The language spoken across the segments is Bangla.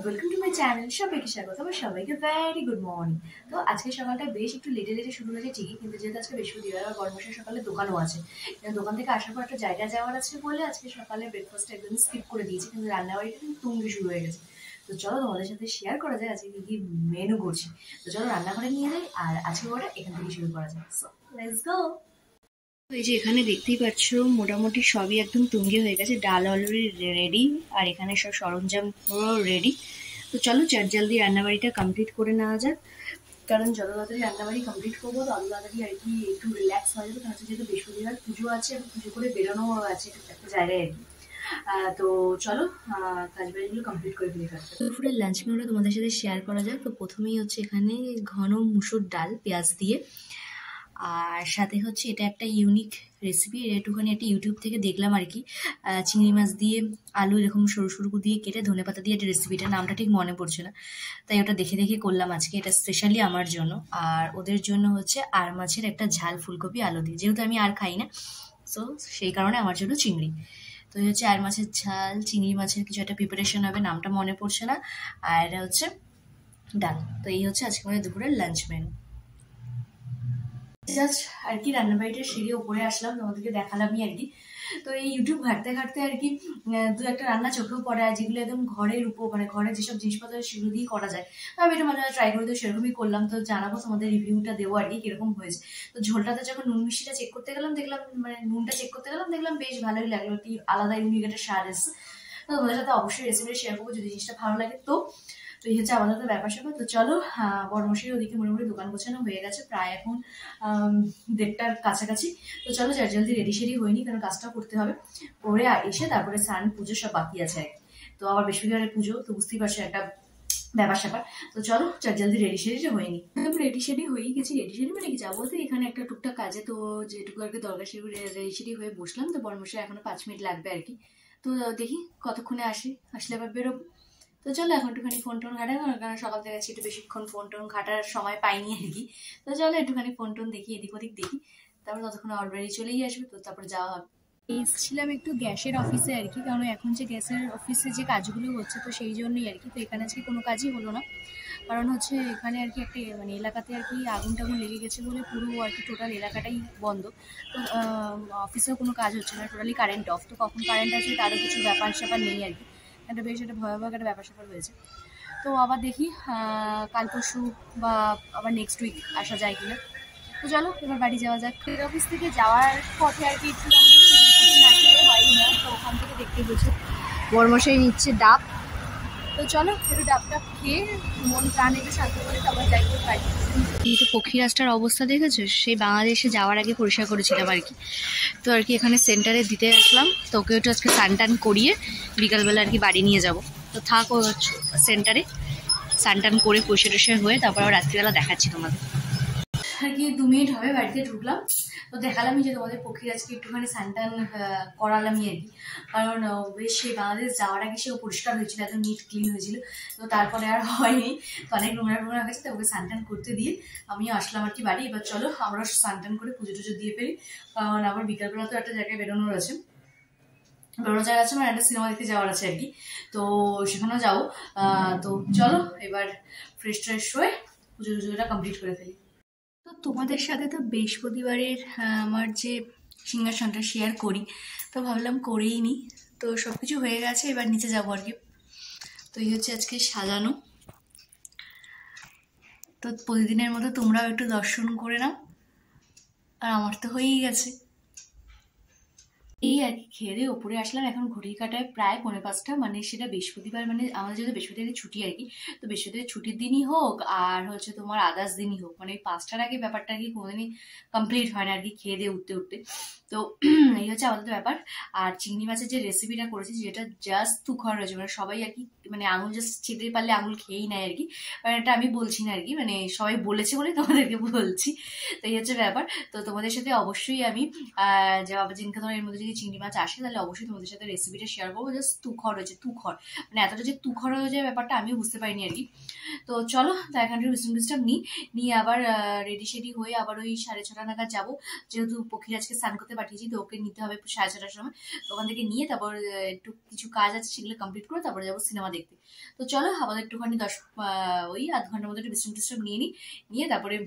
Welcome to my channel. সবাইকে স্বাগত। আমার সবাইকে ভেরি গুড মর্নিং। তো আজকে সকালটা বেশ একটু লেটে লেটে শুরু হয়েছে ঠিকই, কিন্তু যেহেতু আজকে বৃহস্পতিবার আর বড়মশাই সকালে দোকানও আছে, দোকান থেকে আসার পর একটা জায়গা যাওয়ার আছে বলে আজকে সকালে ব্রেকফাস্ট একদম স্কিপ করে দিয়েছি, কিন্তু রান্নাবাড়িটা কিন্তু তুঙ্গে শুরু হয়ে গেছে। তো চলো তোমাদের সাথে শেয়ার করা যায় আজকে কি কি মেনু করছি। তো চলো রান্নাঘরে নিয়ে যাই আর আজকে ওটা এখান থেকে শুরু করা যায়। So let's go. এই যে এখানে দেখতেই পাচ্ছ মোটামুটি সবই একদম তুঙ্গে হয়ে গেছে, ডাল অলরেডি রেডি আর এখানে সব সরঞ্জাম পুরো রেডি। তো চলো জলদি রান্নাবাড়িটা কমপ্লিট করে নেওয়া যাক, কারণ যত তাড়াতাড়ি রান্নাবাড়ি কমপ্লিট করবো তত তাড়াতাড়ি আর কি একটু রিল্যাক্স হয়ে যাবে, কারণ যেহেতু বৃহস্পতিবার পুজো আছে এবং পুজো করে বেরোনো আছে একটা জায়গায় আর কি। তো চলো কাজবাজগুলো কমপ্লিট করে ফেলি। দুপুরের লাঞ্চ মেনুটা তোমাদের সাথে শেয়ার করা যাক। তো প্রথমেই হচ্ছে এখানে ঘন মুসুর ডাল পেঁয়াজ দিয়ে, আর সাথে হচ্ছে এটা একটা ইউনিক রেসিপি, একটুখানি একটা ইউটিউব থেকে দেখলাম আর কি। চিংড়ি মাছ দিয়ে আলু এরকম সরু সরু দিয়ে কেটে ধনেপাতা দিয়ে একটা রেসিপিটার নামটা ঠিক মনে পড়ছে না, তাই ওটা দেখে দেখে করলাম আজকে। এটা স্পেশালি আমার জন্য, আর ওদের জন্য হচ্ছে আর মাছের একটা ঝাল ফুলকপি আলু দিয়ে, যেহেতু আমি আর খাই না সো সেই কারণে আমার জন্য চিংড়ি। তো এই হচ্ছে আর মাছের ঝাল, চিংড়ি মাছের কিছু একটা প্রিপারেশন হবে, নামটা মনে পড়ছে না, আর এটা হচ্ছে ডাল। তো এই হচ্ছে আজকে আমাদের দুপুরের লাঞ্চ মেনু। জাস্ট আর কি রান্নাবাড়িটা সেরে ওপরে আসলাম, তোমাদেরকে দেখালামই আর কি। তো এই ইউটিউব ঘাটতে ঘাটতে আর কি দু একটা রান্না চোখেও পড়ে, আর যেগুলো একদম ঘরের উপর মানে ঘরের যেসব জিনিসপত্র সেগুলো দিয়ে করা যায়। তো আমি এটা মাঝে মাঝে ট্রাই করি, তো সেরকমই করলাম। তো জানাবো তোমাদের রিভিউটা দেবো আর কি কিরকম হয়েছে। তো ঝোলটাতে যখন নুন মিষ্টিটা চেক করতে গেলাম দেখলাম, মানে নুনটা চেক করতে গেলাম দেখলাম বেশ ভালোই লাগলো, একটি আলাদা ইউনিক একটা স্বাদ এসছে। তো তোমাদের সাথে অবশ্যই রেসিপিটা শেয়ার করবো যদি জিনিসটা ভালো লাগে। তো তো এই হচ্ছে আমাদের ব্যাপার স্যাপার। তো চলো বড়মশাই ওদিকে মোটামুটি দোকান গোছানো হয়ে গেছে, প্রায় এখন 1:30টার কাছাকাছি। তো চলো জলদি রেডি সেডি হয়নি, কারণ কাজটাও করতে হবে। করে এসে তারপরে স্নান পুজো সব বাকি আছে আর কি। তো আবার বৃহস্পতিবারের পুজো, তো বুঝতেই পারছো একটা ব্যাপার স্যাপার। তো চলো জলদি রেডি সেডিটা হয়নি, রেডি সেডি হয়েই গেছি। রেডি সেডি মানে কি যাবো বলতে এখানে একটা টুকটাক কাজে, তো যেটুকু আর কি দরকার সেগুলো রেডি সেডি হয়ে বসলাম। তো বড়মশাই এখনো 5 মিনিট লাগবে আর কি। তো দেখি কতক্ষণে আসলে আবার বেরোবো। তো চলো এখন একটুখানি ফোন টোন ঘাটাই, কারণ সকাল থেকে একটু বেশিক্ষণ ফোন টোন ঘাটার সময় পাইনি আর কি। তো চলো একটুখানি ফোন টোন দেখি, এদিক ওদিক দেখি, তারপর ততক্ষণ অলরেডি চলেই আসবে, তো তারপরে যাওয়া হবে। এসেছিলাম একটু গ্যাসের অফিসে আর কি, কারণ এখন যে গ্যাসের অফিসে যে কাজগুলো হচ্ছে তো সেই জন্যই আর কি। তো এখানে আজকে কোনো কাজই হলো না, কারণ হচ্ছে এখানে আর কি একটা মানে এলাকাতে আর কি আগুন টাগুন লেগে গেছে বলে পুরো আর কি টোটাল এলাকাটাই বন্ধ। তো অফিসেও কোনো কাজ হচ্ছে না, টোটালি কারেন্ট অফ। তো কখন কারেন্ট আছে তারও কিছু ব্যাপার স্যাপার নেই আর কি, একটা বেশ একটা ভয়াবহ একটা ব্যাপার স্যাপার হয়েছে। তো আবার দেখি কাল পরশু বা আবার নেক্সট উইক আসা যায় কিনা। তো চলো এবার বাড়ি যাওয়া যাক। অফিস থেকে যাওয়ার পথে আর কি একটু না খেলে হয়ই না, তো ওখান থেকে দেখতে পেয়েছি বড়মশাই নিচ্ছে ডাব। তো চলো একটু ডাবটা খেয়ে মন প্রাণ একটু শান্ত করে তারপর যাই পারি। কিন্তু পক্ষীরাজটার অবস্থা দেখেছো, সেই বাংলাদেশে যাওয়ার আগে পরিষ্কার করেছিলাম আর কি। তো আর কি এখানে সেন্টারে দিতে আসলাম, তো ওকে একটু আজকে স্নান টান করিয়ে বিকালবেলা আর কি বাড়ি নিয়ে যাব। তো থাকো সেন্টারে স্নান টান করে পরিষ্কার হয়ে তারপর রাত্রিবেলা দেখাচ্ছি তোমাদের আর কি। 2 মিনিট হবে বাড়িতে ঢুকলাম, তো দেখালামই যে তোমাদের পক্ষীরাজকে একটুখানি স্নান করালামই আর কি, কারণ বেশ সেই বাংলাদেশ যাওয়ার আগে সেও পরিষ্কার হয়েছিল, এত নিট ক্লিন হয়েছিল। তো তারপরে আর হয়নি, তো অনেক নোংরা গেছে, তো ওকে স্নান করতে দিয়ে আমিও আসলাম আর কি বাড়ি। এবার চলো আমরা স্নান করে পুজো টুজো দিয়ে ফেলি, কারণ আবার বিকালবেলা তো একটা জায়গায় বেরোনোর আছে, বেরোনো জায়গা আছে, মানে একটা সিনেমা দেখতে যাওয়ার আছে আর কি, তো সেখানেও যাবো। তো চলো এবার ফ্রেশ ট্রেশ হয়ে পুজো টুজোটা কমপ্লিট করে ফেলি। তো তোমাদের সাথে তো বৃহস্পতিবারের আমার যে সিংহাসনটা শেয়ার করি, তো ভাবলাম করেই নি। তো সব কিছু হয়ে গেছে, এবার নিচে যাবো আর কি। তো এই হচ্ছে আজকে সাজানো। তো প্রতিদিনের মতো তোমরাও একটু দর্শন করে নাও, আর আমার তো হয়েই গেছে। এই আর কি খেয়ে দিয়ে ওপরে আসলাম, এখন ঘড়ির কাটায় প্রায় 4:45, মানে সেটা বৃহস্পতিবার, মানে আমাদের যেহেতু বৃহস্পতিবার ছুটি আর কি। তো বৃহস্পতিবার ছুটির দিনই হোক আর হচ্ছে তোমার আদার্স দিনই হোক, মানে 5টার আগে ব্যাপারটা আর কি কোনোদিনই কমপ্লিট হয় না আর কি খেয়ে দিয়ে উঠতে উঠতে। তো এই হচ্ছে আমাদের ব্যাপার। আর চিংড়ি মাছের যে রেসিপিটা করেছি, যেটা জাস্ট তুখর হয়েছে, মানে সবাই আর কি মানে আঙুল জাস্ট চেটে পারলে আঙুল খেয়েই নেয় আর কি, মানে এটা আমি বলছি না আর কি, মানে সবাই বলেছে বলে তোমাদেরকে বলছি। তো এই হচ্ছে ব্যাপার। তো তোমাদের সাথে অবশ্যই আমি যেদিনকে তোমার এর মধ্যে যদি যদি চিংড়ি মাছ আসে তাহলে অবশ্যই তোমাদের সাথে রেসিপিটা শেয়ার করবো। জাস্ট তুখর হয়েছে, তুখর মানে এতটা যে তুখর হয়ে যায় ব্যাপারটা আমিও বুঝতে পারিনি আর কি। তো চলো তাই এখানটা বিশ্রাম নিয়ে আবার রেডি সেডি হয়ে আবার ওই 6:30 নাগাদ যাবো, যেহেতু পক্ষীর আজকে স্নান করতে পাঠিয়েছি তো ওকে নিতে হবে 6:30টার সময়। তো ওখান থেকে নিয়ে তারপর একটু কিছু কাজ আছে সেগুলো কমপ্লিট করে তারপরে যাবো সিনেমা দেখতে। তো চলো আমাদের একটুখানি ওই আধ ঘন্টার মধ্যে একটু বিশ্রাম নিয়ে তারপরে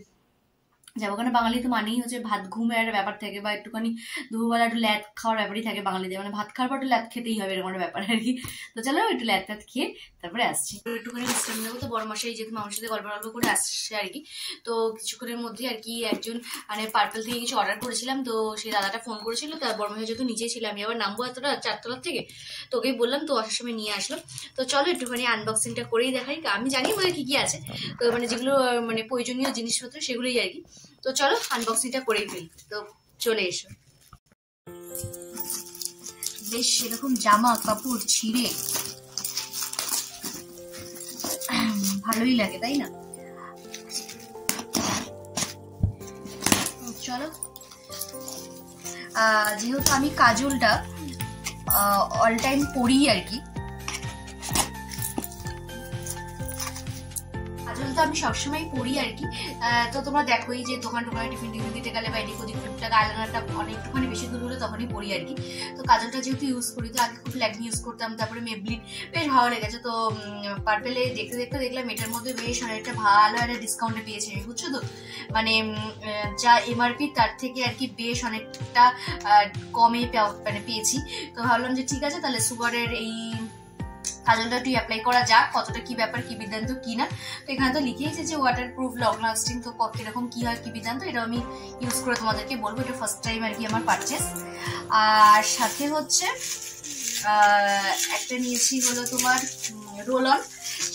যাবো। কারণ বাঙালি তো মানেই হচ্ছে ভাত ঘুমের একটা ব্যাপার থাকে, বা একটুখানি দুপুরবেলা একটু ল্যাদ খাওয়ার ব্যাপারই থাকে বাঙালিদের, মানে ভাত খাওয়ার পর একটু ল্যাদ খেতেই হবে এরকম একটা ব্যাপার আর কি। তো চলো একটু ল্যাদ খেয়ে তারপরে আসছি, একটুখানি বিশ্রাম নেবো। তো বড় মশাই যেহেতু মামার সাথে গল্প করে আসছে আর কি, তো কিছুক্ষণের মধ্যে আর কি একজন মানে পার্পল থেকে কিছু অর্ডার করেছিলাম, তো সেই দাদাটা ফোন করেছিল। তার বড় মশাই যেহেতু নিচেই ছিল, আমি আবার নামবো এতটা 4তলার থেকে, তো ওকেই বললাম, তো আসার সময় নিয়ে আসলো। তো চলো একটুখানি আনবক্সিংটা করেই দেখাই। আমি জানি আমাদের কি কি আছে, তো মানে যেগুলো মানে প্রয়োজনীয় জিনিসপত্র সেগুলোই আর কি। তো চলো আনবক্সিংটা করেই ফেলি। তো চলে এসো। বেশ এরকম জামা কাপড় ছিঁড়ে ভালোই লাগে তাই না? চলো যেহেতু আমি কাজলটা অল টাইম পরি আর কি, কাজল তো আমি সবসময় পরি আর কি। তো তোমরা দেখোই যে দোকান টোকানে টিফিন দিতে গেলে বা এদিক ওদিক টুকটাক আইলাইনারটা অনেকটুখানি বেশি দূর হলে তখনই পরি আর কি। তো কাজলটা যেহেতু ইউজ করি, তো আগে খুব ল্যাকমি ইউজ করতাম, তারপরে মেবলিন বেশ ভালো লেগেছে। তো পার্পেলে দেখতে দেখলাম এটার মধ্যে বেশ অনেকটা ভালো একটা ডিসকাউন্টে পেয়েছে, বুঝছো তো, মানে যা এমআরপি তার থেকে আর কি বেশ অনেকটা কমে মানে পেয়েছি। তো ভাবলাম যে ঠিক আছে তাহলে সুগারের এই কাজলটা একটু অ্যাপ্লাই করা যাক, কতটা কি ব্যাপার কি বিধান্ত কি না। তো এখানে তো লিখেইছে যে ওয়াটার প্রুফ লং লাস্টিং, তো কিরকম কি হয় কি বিধান্ত এটা আমি ইউজ করে তোমাদেরকে বলবো। এটা ফার্স্ট টাইম আর কি আমার পারচেস। আর সাথে হচ্ছে একটা নিয়েছি হলো তোমার রোল অন,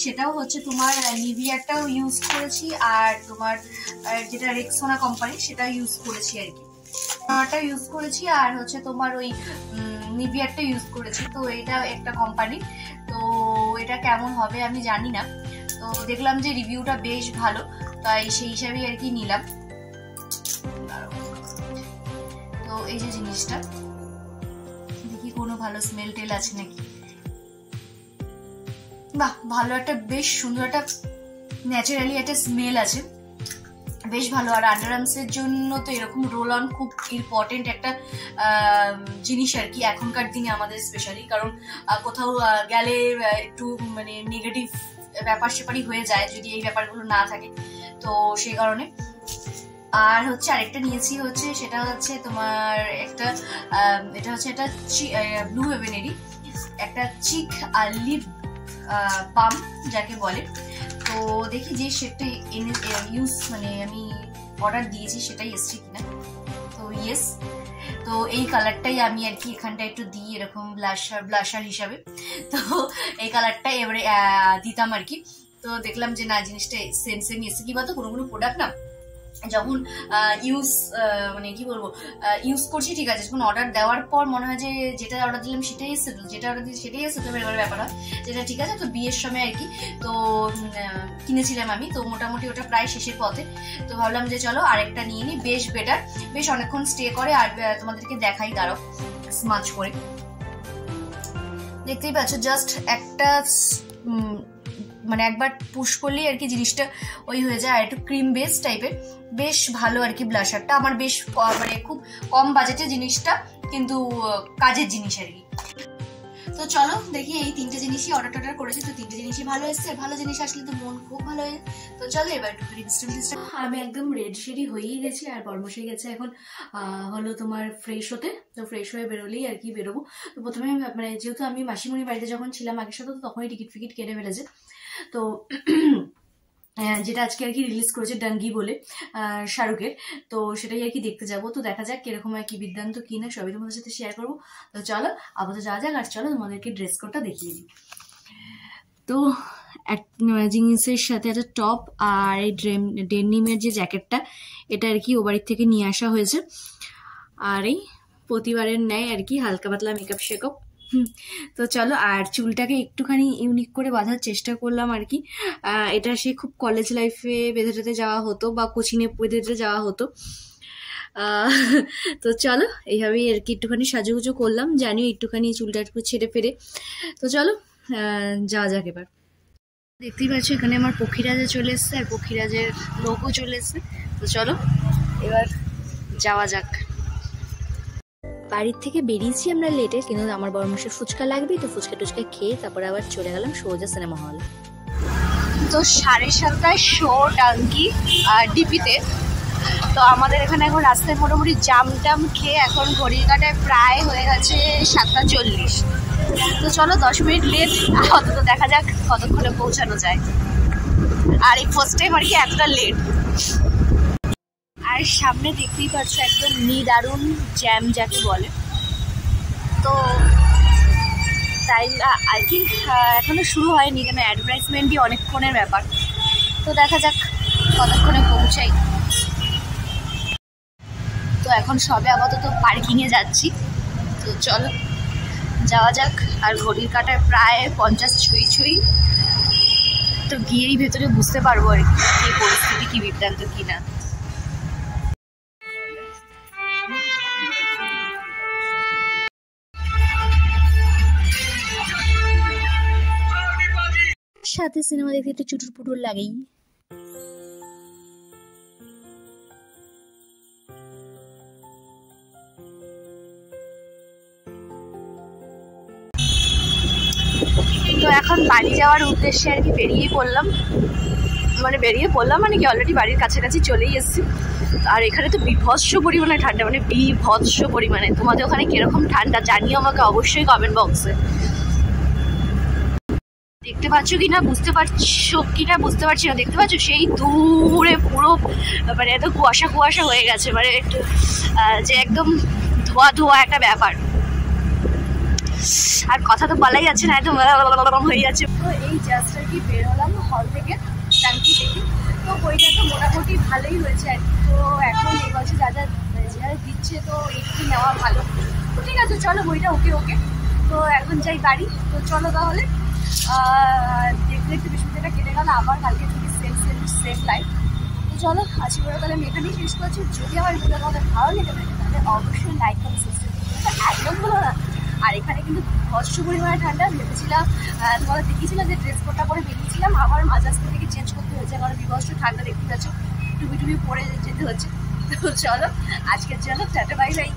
সেটাও হচ্ছে তোমার নিভিয়াটাও ইউজ করেছি, আর তোমার যেটা রেক্সোনা কোম্পানি সেটা ইউজ করেছি আর কি, ওটা ইউজ করেছি। আর হচ্ছে তোমার ওই নিভিয়ারটা ইউজ করেছি। তো এটা একটা কোম্পানি, তো এটা কেমন হবে আমি জানি না, তো দেখলাম যে রিভিউটা বেশ ভালো, তাই সেই হিসাবেই আর কি নিলাম। তো এই যে জিনিসটা দেখি কোনো ভালো স্মেল টেল আছে নাকি। বাহ, ভালো একটা বেশ সুন্দর একটা ন্যাচারালি একটা স্মেল আছে, বেশ ভালো। আর আন্ডারআর্মসের জন্য তো এরকম রোল অন খুব ইম্পর্টেন্ট একটা জিনিস আর কি এখনকার দিনে আমাদের, স্পেশালি কারণ কোথাও গেলে একটু মানে নেগেটিভ ব্যাপার সেপারই হয়ে যায় যদি এই ব্যাপারগুলো না থাকে, তো সেই কারণে। আর হচ্ছে আরেকটা নিয়েছি হচ্ছে সেটা হচ্ছে তোমার একটা এটা হচ্ছে একটা ব্লু হেভেনেরই একটা চিক আর লিপ বাম যাকে বলে। তো দেখি যে সেটা ইউজ মানে আমি অর্ডার দিয়েছি সেটাই এসছে কিনা। তো ইয়েস, তো এই কালারটাই আমি আর কি এখানটা একটু দিই এরকম ব্লাশার হিসাবে। তো এই কালারটাই এবারে দিতাম আর কি। তো দেখলাম যে না জিনিসটা সেম এসে, কি বলতো কোনো প্রোডাক্ট না যখন মানে কি বলবো ইউজ করছি ঠিক আছে, যখন অর্ডার দেওয়ার পর মনে হয় যে যেটা অর্ডার দিলাম সেটাই এসে, যেটা অর্ডার দিচ্ছি সেটাই এসে, তো এবার ব্যাপার হয় যেটা ঠিক আছে। তো বিয়ের সময় আর কি তো কিনেছিলাম আমি, তো মোটামুটি ওটা প্রায় শেষের পথে। তো ভাবলাম যে চলো আরেকটা নিয়ে নিই, বেশ বেটার, বেশ অনেকক্ষণ স্টে করে। আর তোমাদেরকে দেখাই দাঁড়াও স্মাচ করে, দেখতেই পাচ্ছ জাস্ট একটা মানে একবার পুশ করলেই আর কি জিনিসটা ওই হয়ে যায়। আর একটু ক্রিম বেস টাইপের, বেশ ভালো আর কি ব্লাশারটা আমার, বেশ মানে খুব কম বাজেটে জিনিসটা, কিন্তু কাজের জিনিস আর কি। তো চলো দেখি এই তিনটে জিনিসই অর্ডার করেছি, তো তিনটে জিনিসই ভালো এসছে। ভালো জিনিস আসলে তো মন খুব ভালো হয়। তো চলো এবার একটু বিশ্রাম। আমি একদম রেডি হয়েই গেছি, আর বর্মশাই গেছে এখন হলো তোমার ফ্রেশ হতে। তো ফ্রেশ হয়ে বেরোলেই আর কি বেরোবো। তো প্রথমে মানে যেহেতু আমি মাসিমণির বাড়িতে যখন ছিলাম আগের সাথে, তো তখনই টিকিট ফিকিট কেটে ফেলেছে। তো যেটা আজকে আর কি রিলিজ করেছে ডাঙ্গি বলে শাহরুখের, তো সেটাই আর কি দেখতে যাবো। তো দেখা যাক কিরকম আর কি বিদ্যান্ত কি না, সবই তোমাদের সাথে শেয়ার করবো। তো চলো আপাতত যাওয়া যাক, আর চলো তোমাদেরকে ড্রেস কোডটা দেখিয়ে দিই। তো এক জিন্সের সাথে একটা টপ আর এই ডেনিমের যে জ্যাকেটটা, এটা আর কি ও বাড়ির থেকে নিয়ে আসা হয়েছে। আর এই প্রতিবারের ন্যায় আর কি হালকা পাতলা মেকআপ শেকআপ। তো চলো, আর চুলটাকে একটুখানি ইউনিক করে বাঁধার চেষ্টা করলাম আর কি। এটা সে খুব কলেজ লাইফে বেঁধে যাওয়া হতো বা কোচিংয়ে বেঁধে যাওয়া হতো, আহ, তো চলো এইভাবেই আর কি একটুখানি সাজুগুজু করলাম, জানিও একটুখানি চুলটা একটু ছেড়ে ফেরে। তো চলো যাওয়া যাক এবার। দেখতেই পাচ্ছ এখানে আমার পক্ষীরাজা চলে এসছে, আর পক্ষীরাজের লোকও চলে এসছে। তো চলো এবার যাওয়া যাক। বাড়ির থেকে বেরিয়েছি আমরা লেটে, কিন্তু আমার বড় মাসের ফুচকা লাগবে, তো ফুচকা টুচকা খেয়ে তারপরে আবার চলে গেলাম সোজা সিনেমা হল। তো 7:30টায় শো টাঙ্কি আর ডিপিতে। তো আমাদের এখানে এখন রাস্তায় মোটামুটি জাম টাম খেয়ে এখন ঘড়ির কাটায় প্রায় হয়ে গেছে 7:40। তো চলো 10 মিনিট লেট, অন্তত দেখা যাক কতক্ষণে পৌঁছানো যায়। আর এই ফার্স্ট টাইম আর কি এতটা লেট। আর সামনে দেখতেই পাচ্ছ একদম নিদারুণ জ্যাম যাকে বলে। তো তাই আই থিঙ্ক এখনো শুরু হয়নি, কেন অ্যাডভার্টাইজমেন্টই অনেকক্ষণের ব্যাপার। তো দেখা যাক কতক্ষণে পৌঁছাই। তো এখন সবে আপাতত পার্কিংয়ে যাচ্ছি। তো চলো যাওয়া যাক। আর ঘড়ির কাটায় প্রায় 50 ছুঁই। তো গিয়েই ভেতরে বুঝতে পারবো আর কি পরিস্থিতি, কি বৃত্তান্ত কিনা। সাথে সিনেমা দেখতে একটু চুটুর পুটুর লাগেই। তো এখন বাড়ি যাওয়ার উদ্দেশ্যে আর কি বেরিয়ে পড়লাম মানে কি অলরেডি বাড়ির কাছাকাছি চলেই এসেছি। আর এখানে তো বিভৎস পরিমাণে ঠান্ডা, মানে বিভৎস পরিমাণে। তোমাদের ওখানে কিরকম ঠান্ডা জানিও আমাকে অবশ্যই কমেন্ট বক্সে। দেখতে পাচ্ছ কিনা বুঝতে পারছি না। দেখতে পাচ্ছ সেই দূরে পুরো মানে এত কুয়াশা হয়ে গেছে, মানে একটু যে একদম ধোয়া একটা ব্যাপার। আর কথা তো বলাই যাচ্ছে না, একদম হয়ে যাচ্ছে। তো এই জাস্ট আর কি বেরোলাম হল থেকে টাঙ্কি থেকে। তো বইটা তো মোটামুটি ভালোই হয়েছে আর কি। তো এখন এই বছর যা দিচ্ছে তো একটু নেওয়া ভালো। তো ঠিক আছে চলো, বইটা ওকে। তো এখন যাই বাড়ি। তো চলো তাহলে দেখতে বিস্কুটটা কেটে গেল, আবার কালকে থেকে সেম লাইফ। তো চলো আজকে করে তাহলে আমি এখানেই শেষ করছি। যদি আমার ভিডিও তোমাদের ভালো লেগে থাকে তাহলে অবশ্যই লাইক করবে, সাবস্ক্রাইব একদম ভালো না। আর এখানে কিন্তু ভস্য পরিমাণে ঠান্ডা। ভেবেছিলাম তোমাদের দেখিয়েছিলাম যে ড্রেস কোডটা পরে বেরিয়েছিলাম, আবার মাঝরাস্তা থেকে চেঞ্জ করতে হয়েছে, কারণ বিভৎস ঠান্ডা দেখতে পাচ্ছ, টুপি পরে যেতে হচ্ছে। তো চলো আজকের জন্য টাটা বাই বাই।